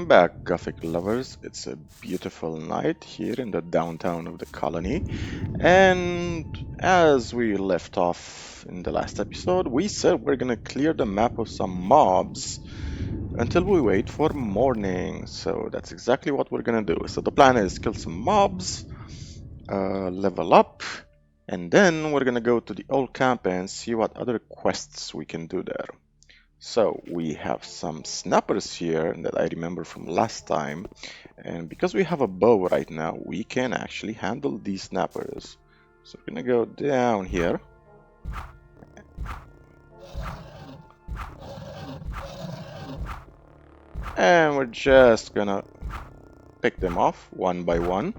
Welcome back, Gothic lovers. It's a beautiful night here in the downtown of the colony. And as we left off in the last episode, we said we're gonna clear the map of some mobs until we wait for morning. So that's exactly what we're gonna do. So the plan is kill some mobs, level up, and then we're gonna go to the old camp and see what other quests we can do there. So we have some snappers here that I remember from last time, and because we have a bow right now, we can actually handle these snappers. So we're gonna go down here. And we're just gonna pick them off one by one.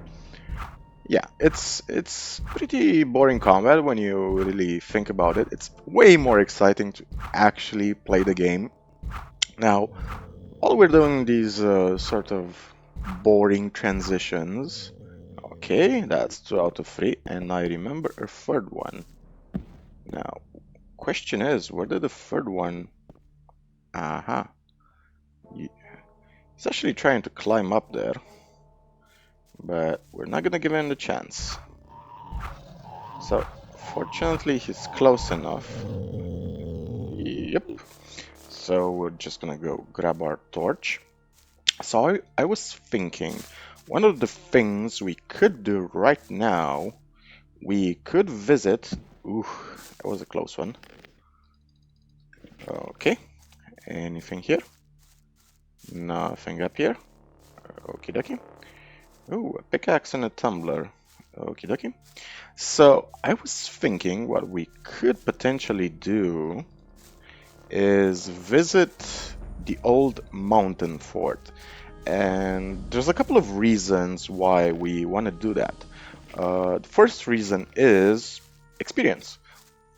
Yeah, it's pretty boring combat when you really think about it. It's way more exciting to actually play the game. Now, while we're doing these sort of boring transitions, okay, that's 2 out of 3, and I remember a third one. Now, question is, where did the third one? Aha. He's actually trying to climb up there, but we're not gonna give him the chance. So, fortunately, he's close enough. Yep. So we're just gonna go grab our torch. So I was thinking, one of the things we could do right now, we could visit. Ooh, that was a close one. Okay, anything here? Nothing up here. Okie dokie. Ooh, a pickaxe and a tumbler. Okie dokie. So I was thinking what we could potentially do is visit the old mountain fort. And there's a couple of reasons why we want to do that. The first reason is experience.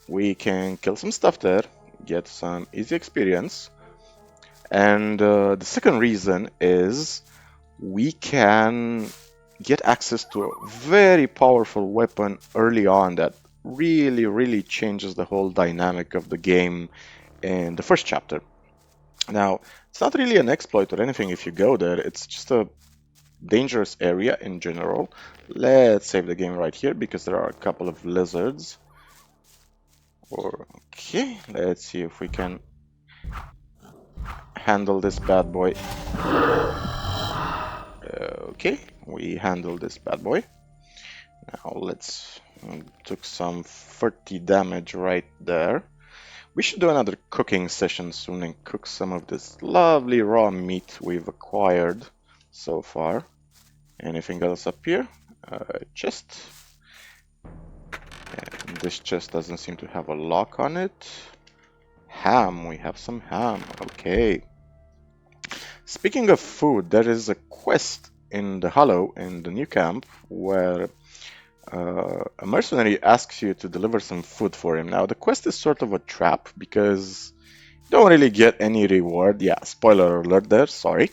We can kill some stuff there, get some easy experience. And the second reason is we can get access to a very powerful weapon early on that really changes the whole dynamic of the game in the first chapter. Now, it's not really an exploit or anything if you go there, it's just a dangerous area in general. Let's save the game right here because there are a couple of lizards. Okay, let's see if we can handle this bad boy. Okay, we handled this bad boy. Now let's took some 30 damage right there. We should do another cooking session soon and cook some of this lovely raw meat we've acquired so far. Anything else up here? Chest. And this chest doesn't seem to have a lock on it. Ham, we have some ham. Okay. Speaking of food, there is a quest in the Hollow, in the new camp, where a mercenary asks you to deliver some food for him. Now, the quest is sort of a trap because you don't really get any reward. Yeah, spoiler alert there, sorry.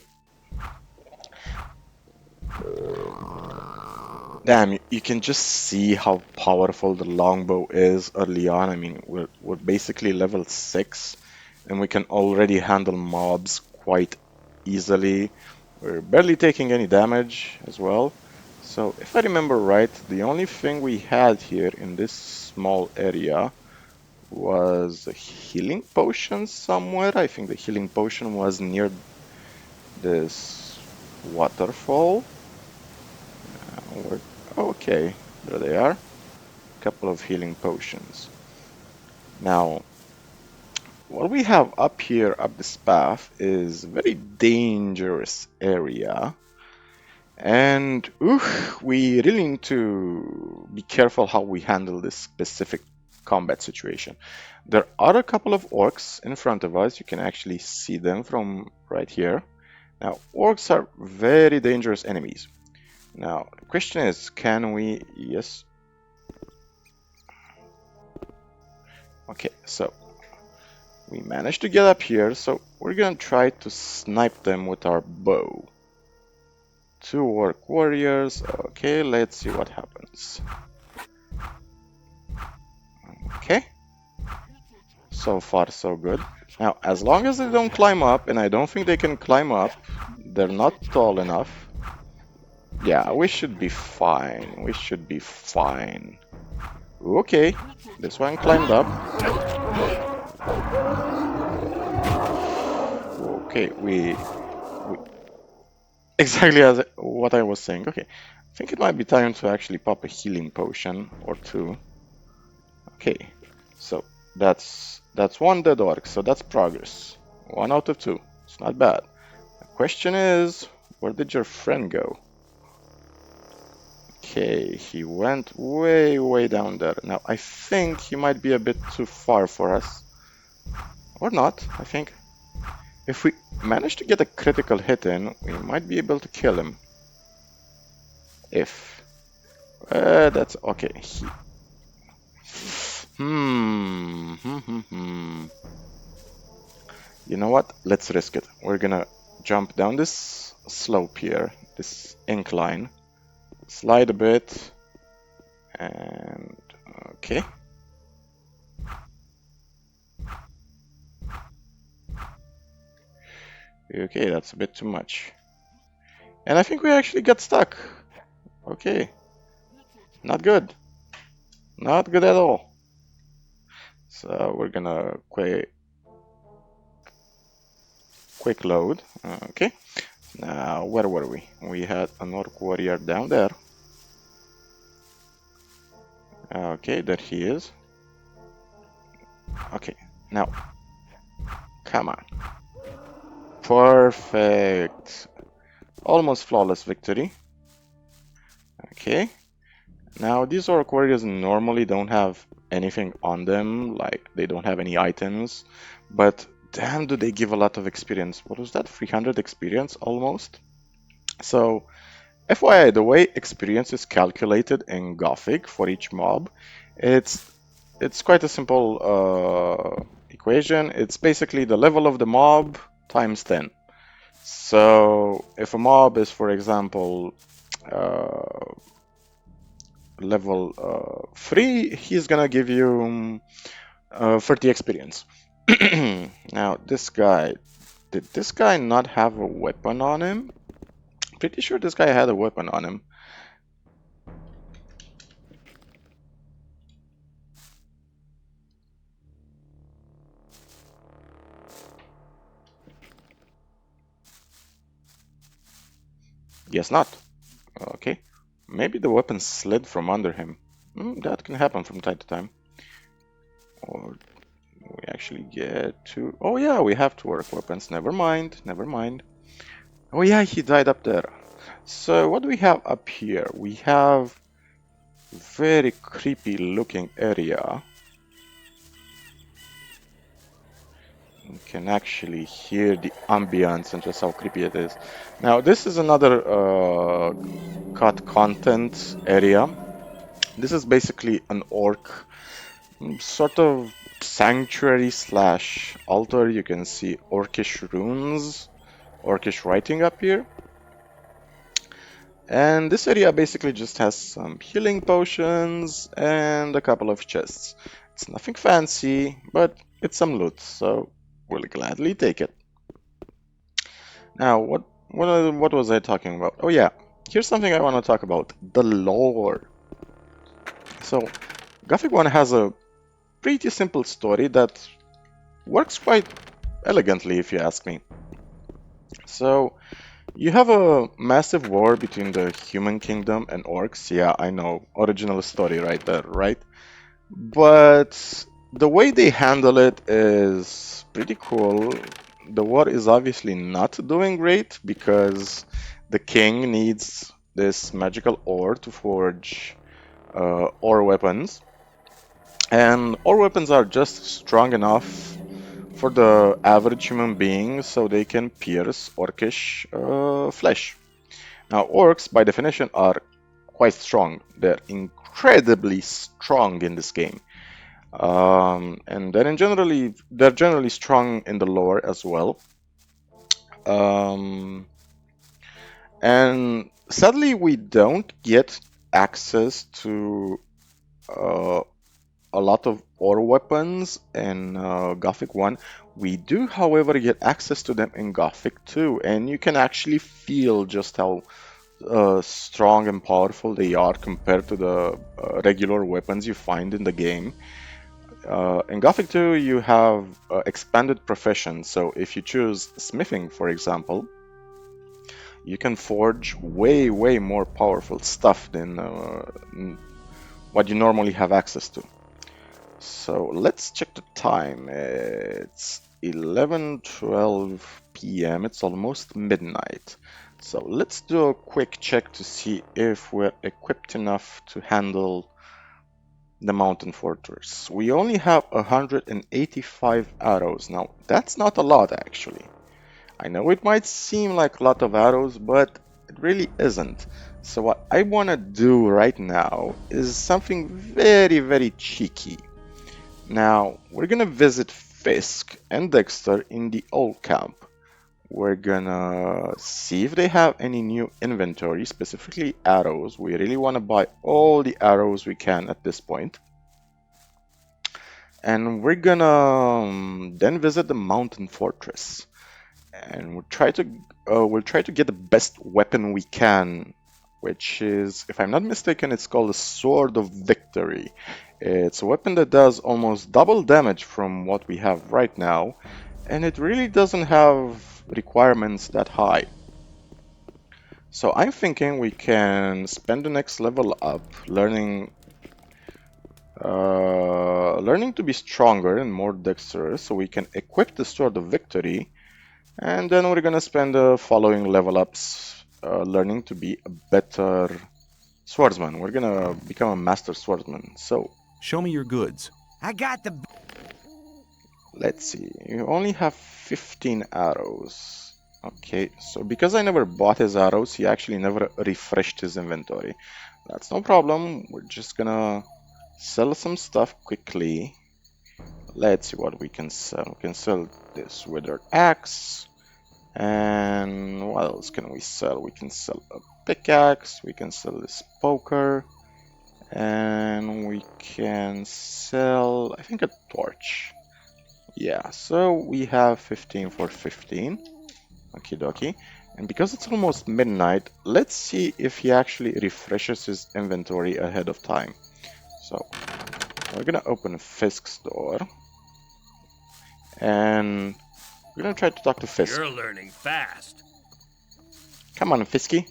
Damn, you can just see how powerful the longbow is early on. I mean, we're basically level 6, and we can already handle mobs quite easily. We're barely taking any damage as well. So, if I remember right, the only thing we had here in this small area was a healing potion somewhere. I think the healing potion was near this waterfall. Okay, there they are. A couple of healing potions. Now, what we have up here, up this path, is a very dangerous area. And we really need to be careful how we handle this specific combat situation. There are a couple of orcs in front of us. You can actually see them from right here. Now, orcs are very dangerous enemies. Now, the question is, can we... Yes. Okay, so we managed to get up here, so we're gonna try to snipe them with our bow. 2 orc warriors. Okay, let's see what happens. Okay. So far, so good. Now, as long as they don't climb up, and I don't think they can climb up, They're not tall enough. Yeah, we should be fine. We should be fine. Okay, this one climbed up. Okay, we exactly as what I was saying. Okay, I think it might be time to actually pop a healing potion or two. Okay, so that's one dead orc, so that's progress. 1 out of 2. It's not bad. The question is, where did your friend go? Okay, he went way, way down there. Now, I think he might be a bit too far for us. Or not, I think. If we manage to get a critical hit in, we might be able to kill him. If. That's okay. You know what? Let's risk it. We're gonna jump down this slope here, this incline. Slide a bit. And okay. Okay, that's a bit too much. And I think we actually got stuck. Okay. Not good. Not good at all. So we're gonna quick load. Okay. Now, where were we? We had an orc warrior down there. Okay, there he is. Okay, now, come on. Perfect. Almost flawless victory. Okay. Now, these orc warriors normally don't have anything on them, like they don't have any items, but damn, do they give a lot of experience. What was that? 300 experience almost? So, FYI, the way experience is calculated in Gothic for each mob, it's quite a simple equation. It's basically the level of the mob times 10. So if a mob is, for example, uh, level 3, he's gonna give you 30 experience. Now, this guy, did this guy not have a weapon on him? Pretty sure this guy had a weapon on him. Guess not. Okay. Maybe the weapon slid from under him. That can happen from time to time. Or we actually get to... Oh yeah, we have two orc weapons. Never mind, never mind. Oh yeah, he died up there. So what do we have up here? We have very creepy looking area. You can actually hear the ambience and just how creepy it is. Now this is another cut content area. This is basically an orc sort of sanctuary slash altar. You can see orcish runes, orcish writing up here. And this area basically just has some healing potions and a couple of chests. It's nothing fancy, but it's some loot, so we'll gladly take it. Now, what was I talking about? Oh yeah, here's something I want to talk about, the lore. So, Gothic 1 has a pretty simple story that works quite elegantly, if you ask me. So, you have a massive war between the human kingdom and orcs. Yeah, I know, original story right there, right? But the way they handle it is pretty cool. The war is obviously not doing great because the king needs this magical ore to forge ore weapons. And ore weapons are just strong enough for the average human being so they can pierce orcish flesh. Now, orcs, by definition, are quite strong. They're incredibly strong in this game. And they're generally strong in the lore as well. And sadly, we don't get access to a lot of ore weapons in Gothic 1. We do, however, get access to them in Gothic too, and you can actually feel just how strong and powerful they are compared to the regular weapons you find in the game. In Gothic 2, you have expanded professions, so if you choose smithing, for example, you can forge way, way more powerful stuff than what you normally have access to. So let's check the time. It's 11:12 p.m. It's almost midnight. So let's do a quick check to see if we're equipped enough to handle the mountain fortress. We only have 185 arrows. Now, that's not a lot actually. I know it might seem like a lot of arrows, but it really isn't. So what I want to do right now is something very, very cheeky. Now, we're gonna visit Fisk and Dexter in the old camp. We're gonna see if they have any new inventory, specifically arrows. We really want to buy all the arrows we can at this point. And we're gonna then visit the mountain fortress. And we'll try to get the best weapon we can, which is, if I'm not mistaken, it's called the Sword of Victory. It's a weapon that does almost double damage from what we have right now, and it really doesn't have requirements that high. So I'm thinking we can spend the next level up learning to be stronger and more dexterous, so we can equip the Sword of Victory, and then we're gonna spend the following level ups learning to be a better swordsman. We're gonna become a master swordsman. So show me your goods. I got the... Let's see. You only have 15 arrows. Okay, so because I never bought his arrows, he actually never refreshed his inventory. That's no problem. We're just gonna sell some stuff quickly. Let's see what we can sell. We can sell this withered axe. And what else can we sell? We can sell a pickaxe. We can sell this poker. And we can sell, I think, a torch. Yeah, so we have 15 for 15. Okie dokie. And because it's almost midnight, let's see if he actually refreshes his inventory ahead of time. So we're gonna open Fisk's door. And we're gonna try to talk to Fisk. You're learning fast. Come on, Fisky.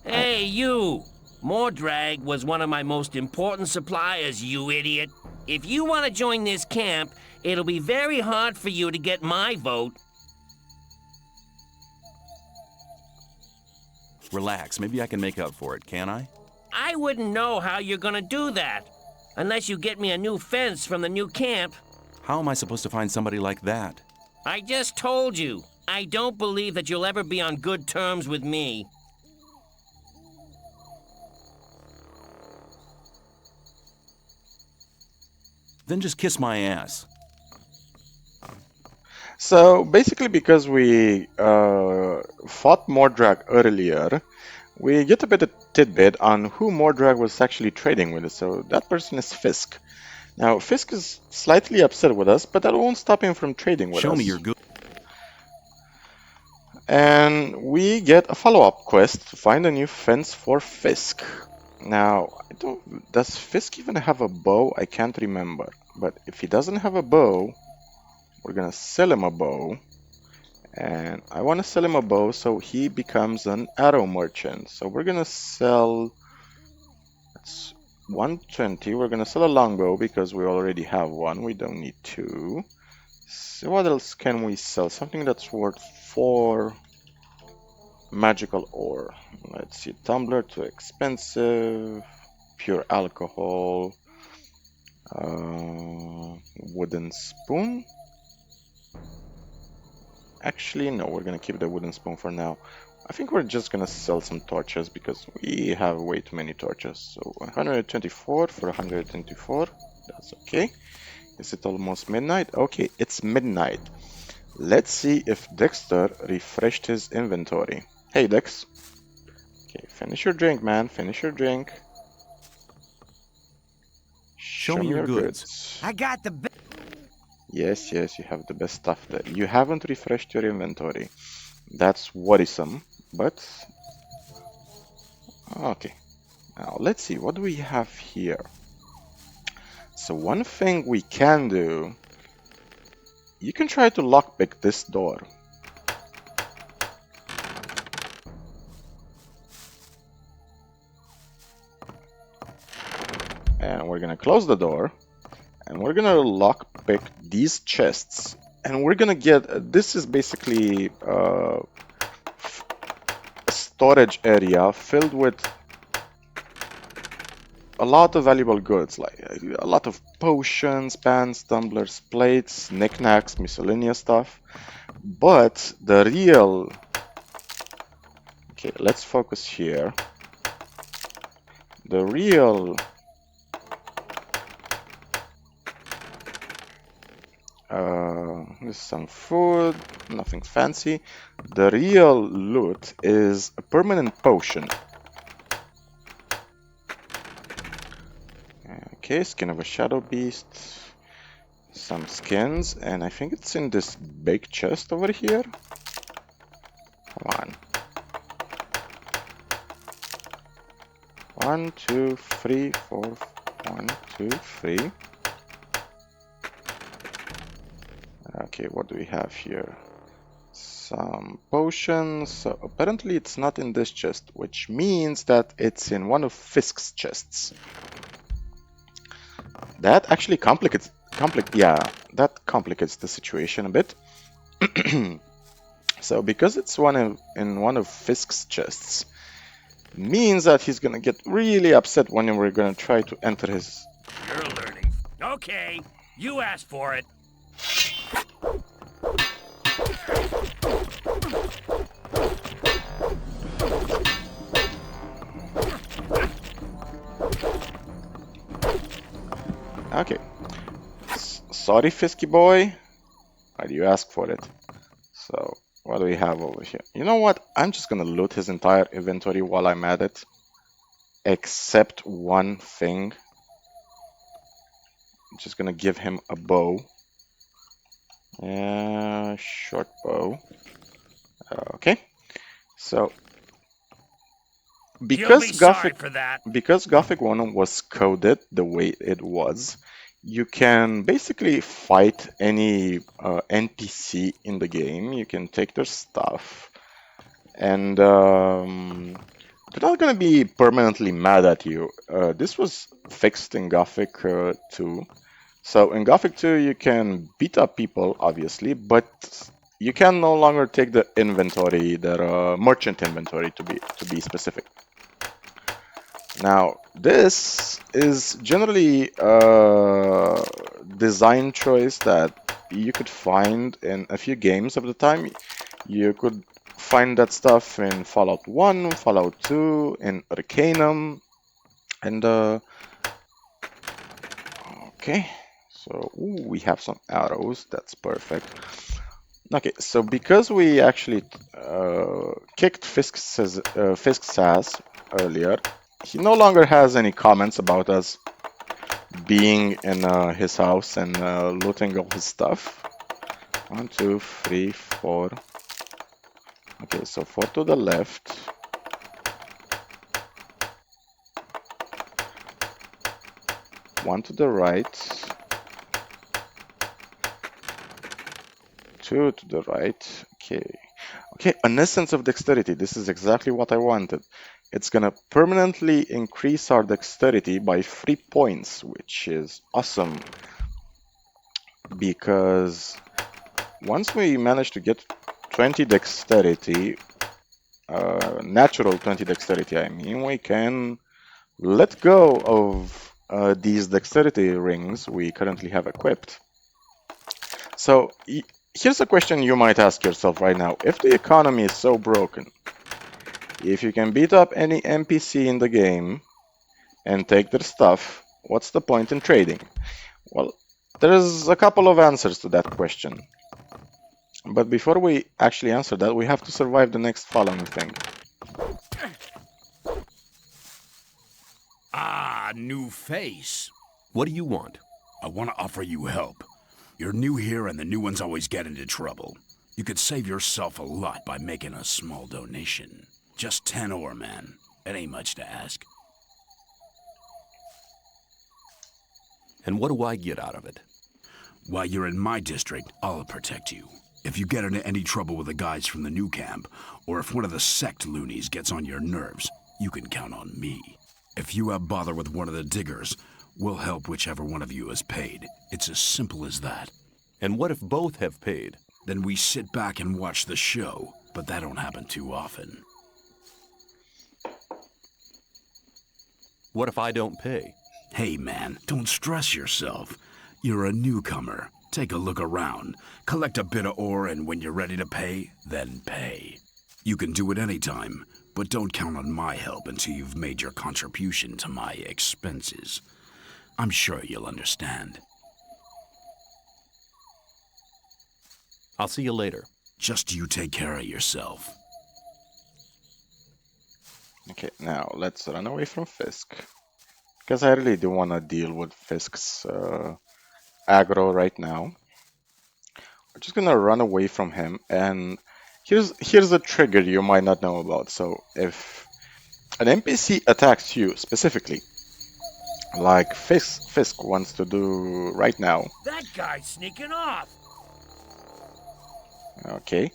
Hey, you! Mordrag was one of my most important suppliers, you idiot. If you want to join this camp, it'll be very hard for you to get my vote. Relax, maybe I can make up for it, can I? I wouldn't know how you're gonna do that, unless you get me a new fence from the new camp. How am I supposed to find somebody like that? I just told you, I don't believe that you'll ever be on good terms with me. Then just kiss my ass. So basically, because we fought Mordrag earlier, we get a bit of tidbit on who Mordrag was actually trading with. So that person is Fisk. Now, Fisk is slightly upset with us, but that won't stop him from trading with us. Show me your good. And we get a follow-up quest to find a new fence for Fisk. Now, does Fisk even have a bow? I can't remember. But if he doesn't have a bow, we're gonna sell him a bow. And I want to sell him a bow so he becomes an arrow merchant. So we're gonna sell... That's 120. We're gonna sell a longbow because we already have one. We don't need two. So what else can we sell? Something that's worth 4 magical ore. Let's see. Tumbler, too expensive. Pure alcohol. Wooden spoon. Actually, no, we're gonna keep the wooden spoon for now. I think we're just gonna sell some torches because we have way too many torches. So 124 for 124. That's okay. Is it almost midnight? Okay, it's midnight. Let's see if Dexter refreshed his inventory. Hey, Dex. Okay, finish your drink, man. Finish your drink. Show me your goods. I got the... Yes, yes, you have the best stuff there. You haven't refreshed your inventory. That's worrisome, but okay. Now let's see, what do we have here? So one thing we can do, you can try to lockpick this door. And we're gonna close the door, and we're gonna lockpick these chests. And we're gonna get, this is basically a storage area filled with a lot of valuable goods, like a lot of potions, pans, tumblers, plates, knickknacks, miscellaneous stuff. But the real... Okay, let's focus here. The real... This is some food, nothing fancy. The real loot is a permanent potion. Okay, skin of a shadow beast, some skins, and I think it's in this big chest over here. Come on. 1, 2, 3, 4, 1, 2, 3. Okay, what do we have here? Some potions. So apparently it's not in this chest, which means that it's in one of Fisk's chests. That actually complicates the situation a bit. So because it's in one of Fisk's chests, means that he's gonna get really upset when we're gonna try to enter his... You're learning. Okay, you asked for it. Okay. Sorry, Fisky boy. Why do you ask for it? So, what do we have over here? You know what? I'm just gonna loot his entire inventory while I'm at it. Except one thing. I'm just gonna give him a bow. Short bow. Okay. So, You'll be sorry for that. because Gothic 1 was coded the way it was, you can basically fight any NPC in the game. You can take their stuff, and they're not going to be permanently mad at you. This was fixed in Gothic 2. So in Gothic 2, you can beat up people, obviously, but you can no longer take the inventory, their merchant inventory, to be specific. Now, this is generally a design choice that you could find in a few games of the time. You could find that stuff in Fallout 1, Fallout 2, in Arcanum, and okay, so we have some arrows, that's perfect. Okay, so because we actually kicked Fisk's ass earlier, he no longer has any comments about us being in his house and looting all his stuff. 1, 2, 3, 4. Okay, so 4 to the left. One to the right. 2 to the right. Okay, an essence of dexterity. This is exactly what I wanted. It's gonna permanently increase our dexterity by 3 points, which is awesome. Because once we manage to get 20 dexterity, natural 20 dexterity, I mean, we can let go of these dexterity rings we currently have equipped. So here's a question you might ask yourself right now. If the economy is so broken, if you can beat up any NPC in the game and take their stuff, what's the point in trading? Well, there's a couple of answers to that question. But before we actually answer that, we have to survive the next following thing. Ah, new face. What do you want? I want to offer you help. You're new here and the new ones always get into trouble. You could save yourself a lot by making a small donation. Just 10 ore, man. It ain't much to ask. And what do I get out of it? While you're in my district, I'll protect you. If you get into any trouble with the guys from the new camp, or if one of the sect loonies gets on your nerves, you can count on me. If you have bother with one of the diggers, we'll help whichever one of you is paid. It's as simple as that. And what if both have paid? Then we sit back and watch the show, but that don't happen too often. What if I don't pay? Hey man, don't stress yourself. You're a newcomer. Take a look around, collect a bit of ore, and when you're ready to pay, then pay. You can do it anytime, but don't count on my help until you've made your contribution to my expenses. I'm sure you'll understand. I'll see you later. Just you take care of yourself. Okay, now let's run away from Fisk. Because I really do want to deal with Fisk's aggro right now. We're just gonna run away from him, and here's a trigger you might not know about. So if an NPC attacks you specifically, like Fisk wants to do right now. That guy's sneaking off. Okay.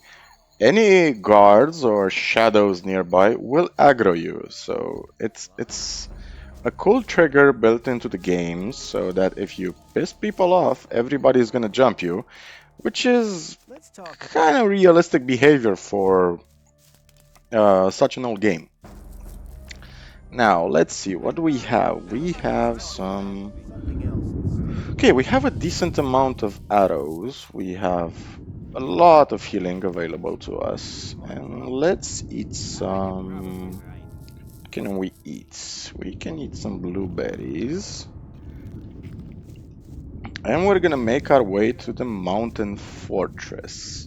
Any guards or shadows nearby will aggro you. So it's a cool trigger built into the game so that if you piss people off, everybody's gonna jump you, which is kind of realistic behavior for such an old game. Now, let's see, what do we have? We have some... Okay, we have a decent amount of arrows. We have a lot of healing available to us. And let's eat some... What can we eat? We can eat some blueberries. And we're gonna make our way to the mountain fortress.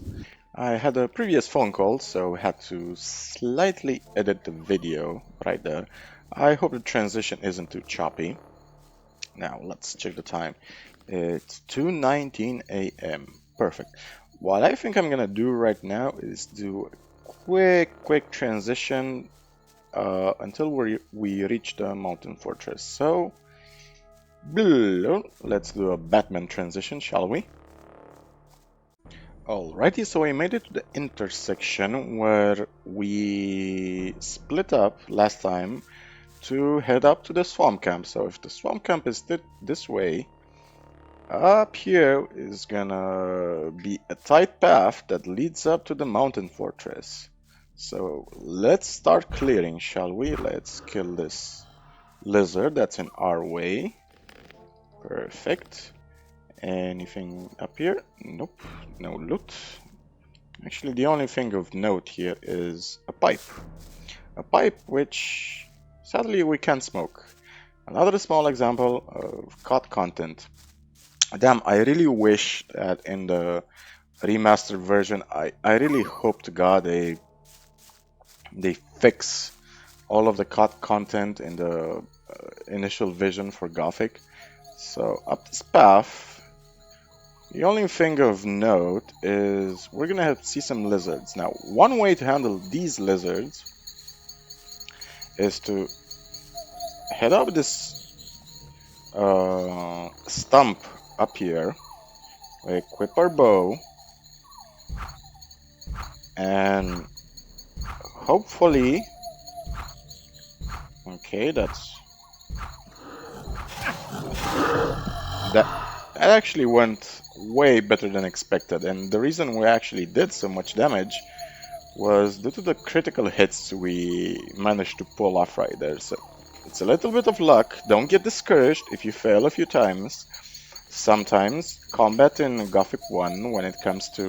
I had a previous phone call, so I had to slightly edit the video right there. I hope the transition isn't too choppy. Now, let's check the time. It's 2:19 a.m. Perfect. What I think I'm gonna do right now is do a quick transition until we reach the mountain fortress. So, let's do a Batman transition, shall we? Alrighty, so we made it to the intersection where we split up last time to head up to the swamp camp. So if the swamp camp is this way, up here is gonna be a tight path that leads up to the mountain fortress. So let's start clearing, shall we? Let's kill this lizard that's in our way. Perfect. Anything up here? Nope, no loot. Actually, the only thing of note here is a pipe. A pipe which, sadly, we can't smoke. Another small example of COD content. Damn, I really wish that in the remastered version, I really hope to God they fix all of the COD content in the initial vision for Gothic. So up this path, the only thing of note is we're gonna have to see some lizards. Now, one way to handle these lizards is to head up this stump up here. We equip our bow, and hopefully, okay, that actually went way better than expected, and the reason we actually did so much damage was due to the critical hits we managed to pull off right there. So it's a little bit of luck. Don't get discouraged if you fail a few times. Sometimes combat in Gothic 1, when it comes to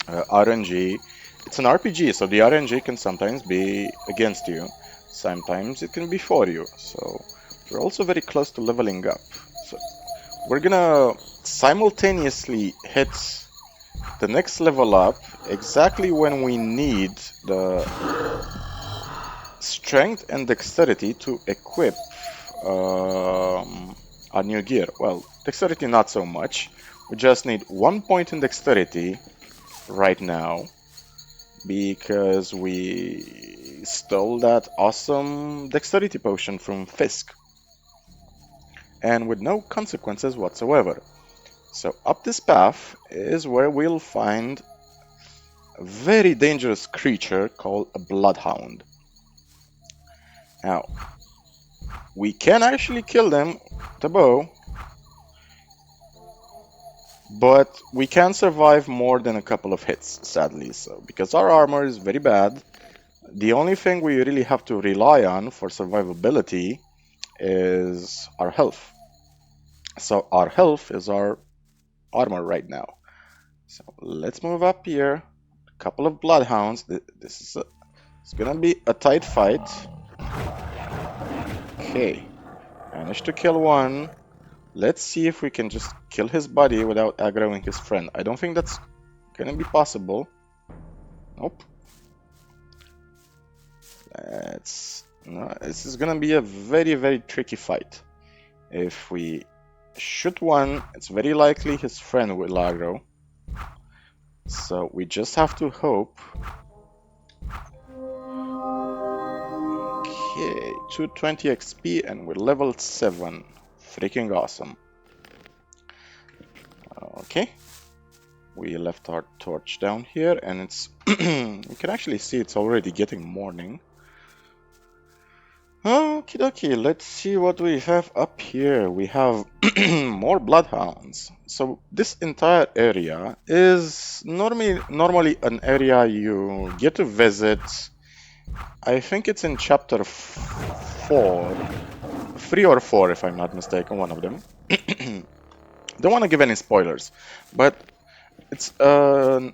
RNG, it's an RPG, so the RNG can sometimes be against you. Sometimes it can be for you. So we're also very close to leveling up. So we're gonna simultaneously hit the next level up exactly when we need the strength and dexterity to equip our new gear. Well, dexterity not so much. We just need 1 point in dexterity right now because we stole that awesome dexterity potion from Fisk. And with no consequences whatsoever. So up this path is where we'll find a very dangerous creature called a bloodhound. Now, we can actually kill them with a bow, but we can't survive more than a couple of hits, sadly. So, because our armor is very bad, the only thing we really have to rely on for survivability is our health. So our health is our armor right now. So let's move up here. A couple of bloodhounds. It's gonna be a tight fight. Okay, managed to kill one. Let's see if we can just kill his buddy without aggroing his friend. I don't think that's gonna be possible. Nope. No, this is gonna be a very, very tricky fight. If we shoot one, it's very likely his friend will aggro. So we just have to hope. Okay, 220 XP and we're level 7. Freaking awesome. Okay. We left our torch down here and it's you can actually see it's already getting morning. Okie dokie, let's see what we have up here. We have more bloodhounds. So this entire area is normally an area you get to visit. I think it's in chapter 4, 3 or 4 if I'm not mistaken, one of them. Don't want to give any spoilers, but it's the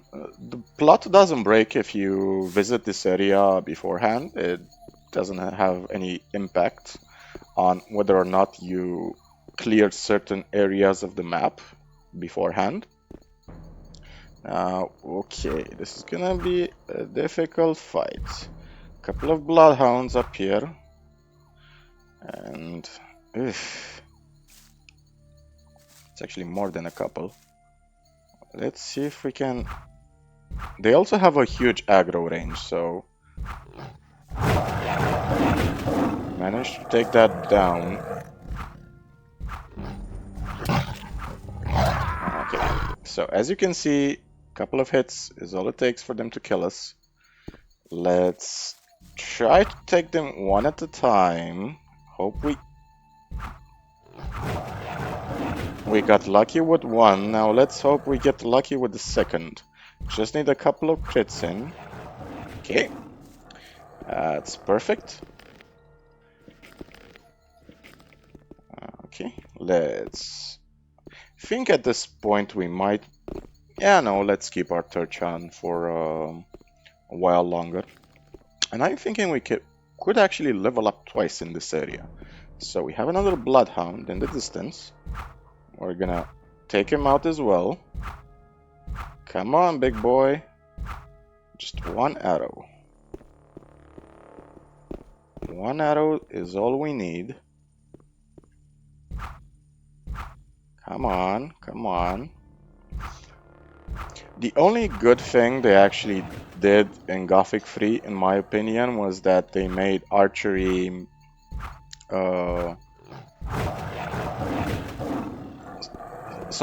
plot doesn't break if you visit this area beforehand. It doesn't have any impact on whether or not you cleared certain areas of the map beforehand. Okay, this is gonna be a difficult fight. Couple of bloodhounds up here, and it's actually more than a couple. Let's see if we can. They also have a huge aggro range, so managed to take that down. Okay, so as you can see, a couple of hits is all it takes for them to kill us. Let's try to take them one at a time. Hope we got lucky with one. Now let's hope we get lucky with the second. Just need a couple of crits in. Okay, that's perfect. Okay, let's think at this point we might. Yeah, no, let's keep our torch on for a while longer. And I'm thinking we could actually level up twice in this area. So we have another bloodhound in the distance. We're gonna take him out as well. Come on, big boy. Just one arrow. One arrow is all we need. Come on, come on. The only good thing they actually did in Gothic 3, in my opinion, was that they made archery so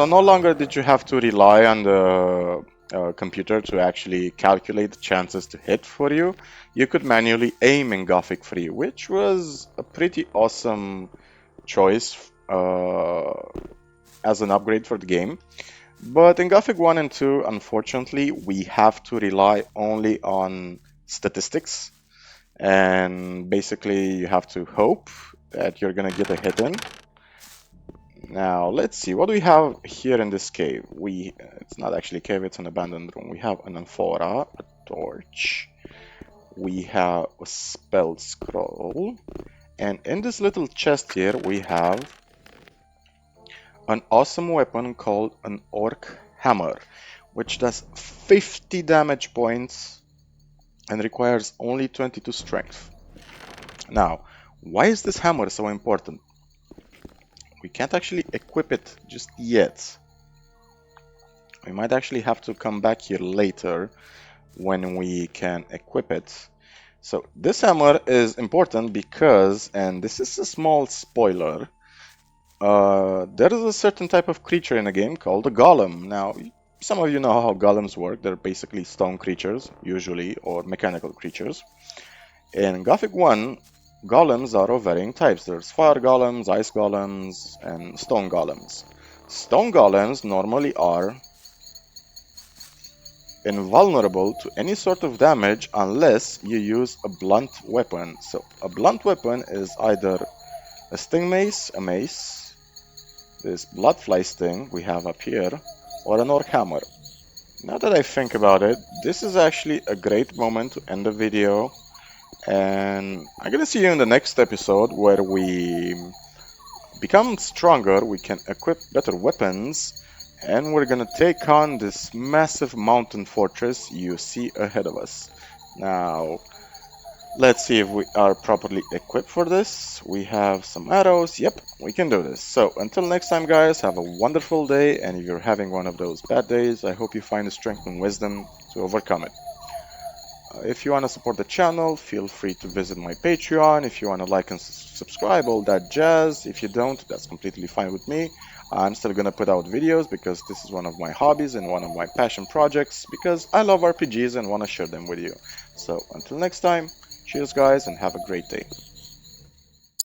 no longer did you have to rely on the computer to actually calculate the chances to hit for you. You could manually aim in Gothic 3, which was a pretty awesome choice as an upgrade for the game. But in Gothic 1 and 2, unfortunately, we have to rely only on statistics. And basically, you have to hope that you're gonna get a hit in. Now, let's see. What do we have here in this cave? It's not actually a cave, it's an abandoned room. We have an amphora, a torch. We have a spell scroll. And in this little chest here, we have an awesome weapon called an orc hammer, which does 50 damage points and requires only 22 strength. Now, why is this hammer so important? We can't actually equip it just yet. We might actually have to come back here later when we can equip it. So this hammer is important because, and this is a small spoiler, there is a certain type of creature in the game called a golem. Now, some of you know how golems work. They're basically stone creatures, usually, or mechanical creatures. In Gothic 1, golems are of varying types. There's fire golems, ice golems, and stone golems. Stone golems normally are invulnerable to any sort of damage unless you use a blunt weapon. So a blunt weapon is either a sting mace, a mace, this bloodfly sting we have up here, or an orc hammer. Now that I think about it, this is actually a great moment to end the video, and I'm gonna see you in the next episode where we become stronger, we can equip better weapons, and we're gonna take on this massive mountain fortress you see ahead of us. Now, let's see if we are properly equipped for this. We have some arrows. Yep, we can do this. So, until next time, guys, have a wonderful day, and if you're having one of those bad days, I hope you find the strength and wisdom to overcome it. If you want to support the channel, feel free to visit my Patreon. If you want to like and subscribe, all that jazz. If you don't, that's completely fine with me. I'm still gonna put out videos because this is one of my hobbies and one of my passion projects, because I love RPGs and want to share them with you. So until next time, cheers guys and have a great day.